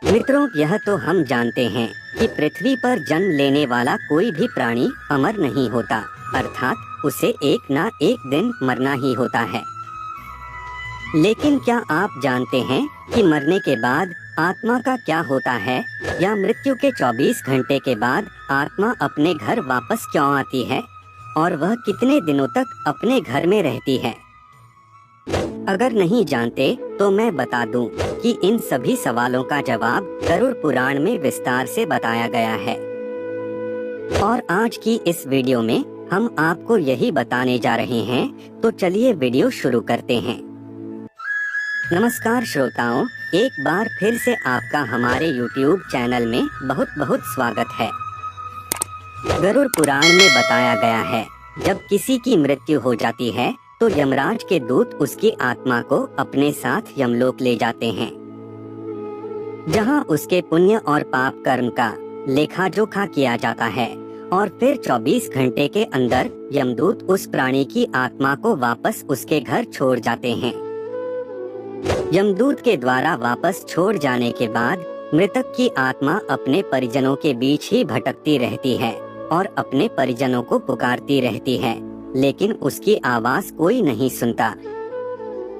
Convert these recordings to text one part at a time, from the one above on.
मित्रों, यह तो हम जानते हैं कि पृथ्वी पर जन्म लेने वाला कोई भी प्राणी अमर नहीं होता, अर्थात उसे एक ना एक दिन मरना ही होता है। लेकिन क्या आप जानते हैं कि मरने के बाद आत्मा का क्या होता है, या मृत्यु के 24 घंटे के बाद आत्मा अपने घर वापस क्यों आती है और वह कितने दिनों तक अपने घर में रहती है? अगर नहीं जानते तो मैं बता दूं कि इन सभी सवालों का जवाब गरुड़ पुराण में विस्तार से बताया गया है। और आज की इस वीडियो में हम आपको यही बताने जा रहे हैं, तो चलिए वीडियो शुरू करते हैं। नमस्कार श्रोताओं, एक बार फिर से आपका हमारे YouTube चैनल में बहुत बहुत स्वागत है। गरुड़ पुराण में बताया गया है, जब किसी की मृत्यु हो जाती है तो यमराज के दूत उसकी आत्मा को अपने साथ यमलोक ले जाते हैं, जहां उसके पुण्य और पाप कर्म का लेखा जोखा किया जाता है, और फिर 24 घंटे के अंदर यमदूत उस प्राणी की आत्मा को वापस उसके घर छोड़ जाते हैं। यमदूत के द्वारा वापस छोड़ जाने के बाद मृतक की आत्मा अपने परिजनों के बीच ही भटकती रहती है और अपने परिजनों को पुकारती रहती है, लेकिन उसकी आवाज कोई नहीं सुनता।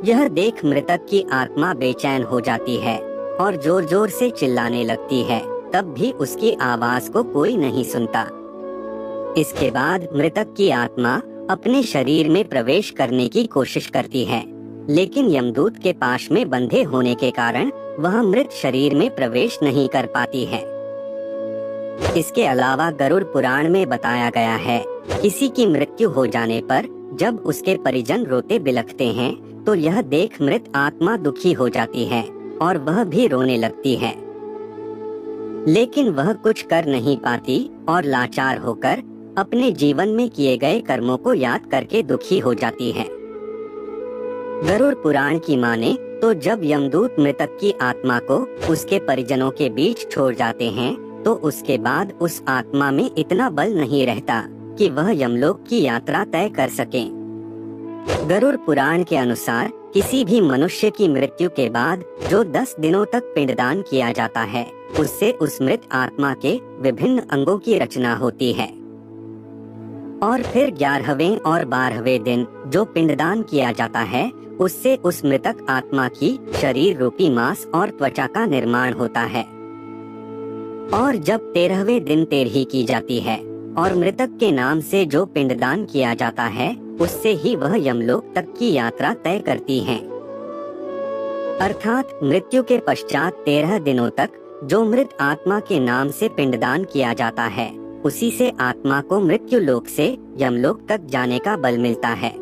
यह देख मृतक की आत्मा बेचैन हो जाती है और जोर जोर से चिल्लाने लगती है, तब भी उसकी आवाज को कोई नहीं सुनता। इसके बाद मृतक की आत्मा अपने शरीर में प्रवेश करने की कोशिश करती है, लेकिन यमदूत के पाश में बंधे होने के कारण वह मृत शरीर में प्रवेश नहीं कर पाती है। इसके अलावा गरुड़ पुराण में बताया गया है, किसी की मृत्यु हो जाने पर जब उसके परिजन रोते बिलखते हैं तो यह देख मृत आत्मा दुखी हो जाती है और वह भी रोने लगती है, लेकिन वह कुछ कर नहीं पाती और लाचार होकर अपने जीवन में किए गए कर्मों को याद करके दुखी हो जाती है। गरुड़ पुराण की माने तो जब यमदूत मृतक की आत्मा को उसके परिजनों के बीच छोड़ जाते हैं तो उसके बाद उस आत्मा में इतना बल नहीं रहता कि वह यमलोक की यात्रा तय कर सके। गरुड़ पुराण के अनुसार किसी भी मनुष्य की मृत्यु के बाद जो 10 दिनों तक पिंडदान किया जाता है, उससे उस मृत आत्मा के विभिन्न अंगों की रचना होती है, और फिर 11वें और 12वें दिन जो पिंडदान किया जाता है, उससे उस मृतक आत्मा की शरीर रूपी मांस और त्वचा का निर्माण होता है। और जब 13वें दिन तेरही की जाती है और मृतक के नाम से जो पिंडदान किया जाता है, उससे ही वह यमलोक तक की यात्रा तय करती है। अर्थात मृत्यु के पश्चात 13 दिनों तक जो मृत आत्मा के नाम से पिंडदान किया जाता है, उसी से आत्मा को मृत्यु लोक से यमलोक तक जाने का बल मिलता है।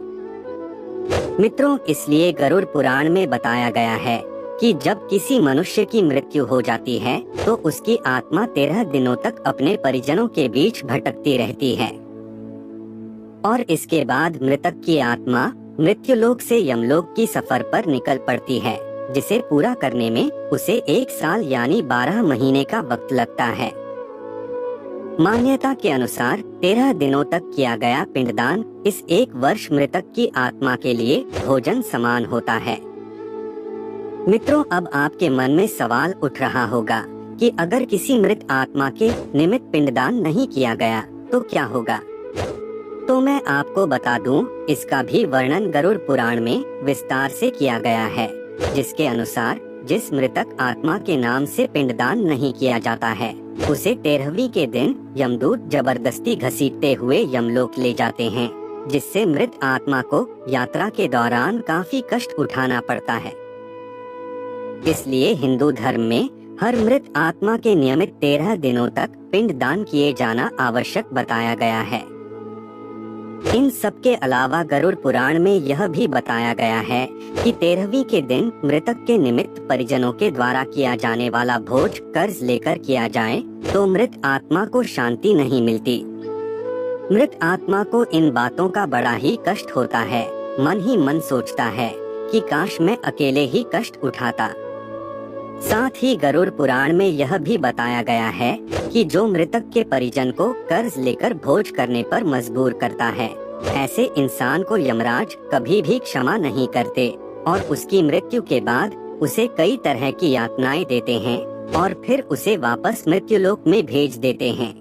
मित्रों, इसलिए गरुड़ पुराण में बताया गया है कि जब किसी मनुष्य की मृत्यु हो जाती है तो उसकी आत्मा 13 दिनों तक अपने परिजनों के बीच भटकती रहती है, और इसके बाद मृतक की आत्मा मृत्युलोक से यमलोक की सफर पर निकल पड़ती है, जिसे पूरा करने में उसे 1 साल यानी 12 महीने का वक्त लगता है। मान्यता के अनुसार 13 दिनों तक किया गया पिंडदान इस 1 वर्ष मृतक की आत्मा के लिए भोजन समान होता है। मित्रों, अब आपके मन में सवाल उठ रहा होगा कि अगर किसी मृत आत्मा के निमित्त पिंडदान नहीं किया गया तो क्या होगा? तो मैं आपको बता दूं, इसका भी वर्णन गरुड़ पुराण में विस्तार से किया गया है, जिसके अनुसार जिस मृतक आत्मा के नाम से पिंडदान नहीं किया जाता है, उसे 13वीं के दिन यमदूत जबरदस्ती घसीटते हुए यमलोक ले जाते हैं, जिससे मृत आत्मा को यात्रा के दौरान काफी कष्ट उठाना पड़ता है। इसलिए हिंदू धर्म में हर मृत आत्मा के नियमित 13 दिनों तक पिंडदान किए जाना आवश्यक बताया गया है। इन सब के अलावा गरुड़ पुराण में यह भी बताया गया है कि 13वीं के दिन मृतक के निमित्त परिजनों के द्वारा किया जाने वाला भोज कर्ज लेकर किया जाए तो मृत आत्मा को शांति नहीं मिलती। मृत आत्मा को इन बातों का बड़ा ही कष्ट होता है, मन ही मन सोचता है कि काश मैं अकेले ही कष्ट उठाता। साथ ही गरुड़ पुराण में यह भी बताया गया है कि जो मृतक के परिजन को कर्ज लेकर भोज करने पर मजबूर करता है, ऐसे इंसान को यमराज कभी भी क्षमा नहीं करते और उसकी मृत्यु के बाद उसे कई तरह की यातनाएं देते हैं, और फिर उसे वापस मृत्युलोक में भेज देते हैं।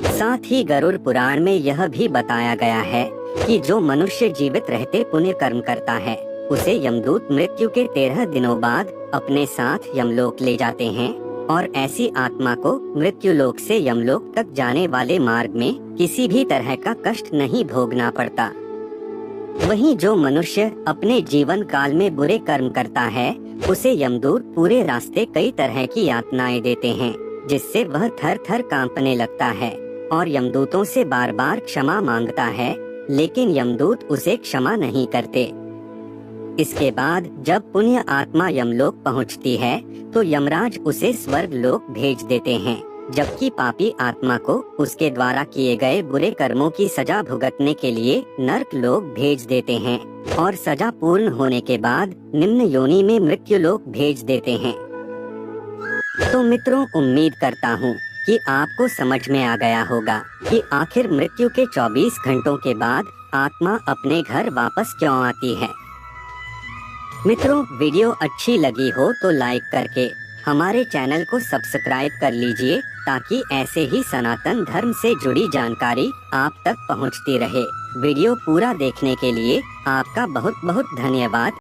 साथ ही गरुड़ पुराण में यह भी बताया गया है कि जो मनुष्य जीवित रहते पुण्य कर्म करता है उसे यमदूत मृत्यु के 13 दिनों बाद अपने साथ यमलोक ले जाते हैं और ऐसी आत्मा को मृत्युलोक से यमलोक तक जाने वाले मार्ग में किसी भी तरह का कष्ट नहीं भोगना पड़ता। वहीं जो मनुष्य अपने जीवन काल में बुरे कर्म करता है उसे यमदूत पूरे रास्ते कई तरह की यातनाएं देते हैं, जिससे वह थर थर कांपने लगता है और यमदूतों से बार बार क्षमा मांगता है, लेकिन यमदूत उसे क्षमा नहीं करते। इसके बाद जब पुण्य आत्मा यमलोक पहुंचती है तो यमराज उसे स्वर्ग लोक भेज देते हैं, जबकि पापी आत्मा को उसके द्वारा किए गए बुरे कर्मों की सजा भुगतने के लिए नर्क लोक भेज देते हैं और सजा पूर्ण होने के बाद निम्न योनि में मृत्यु लोक भेज देते हैं। तो मित्रों, उम्मीद करता हूँ कि आपको समझ में आ गया होगा कि आखिर मृत्यु के 24 घंटों के बाद आत्मा अपने घर वापस क्यों आती है। मित्रों, वीडियो अच्छी लगी हो तो लाइक करके हमारे चैनल को सब्सक्राइब कर लीजिए ताकि ऐसे ही सनातन धर्म से जुड़ी जानकारी आप तक पहुंचती रहे। वीडियो पूरा देखने के लिए आपका बहुत बहुत धन्यवाद।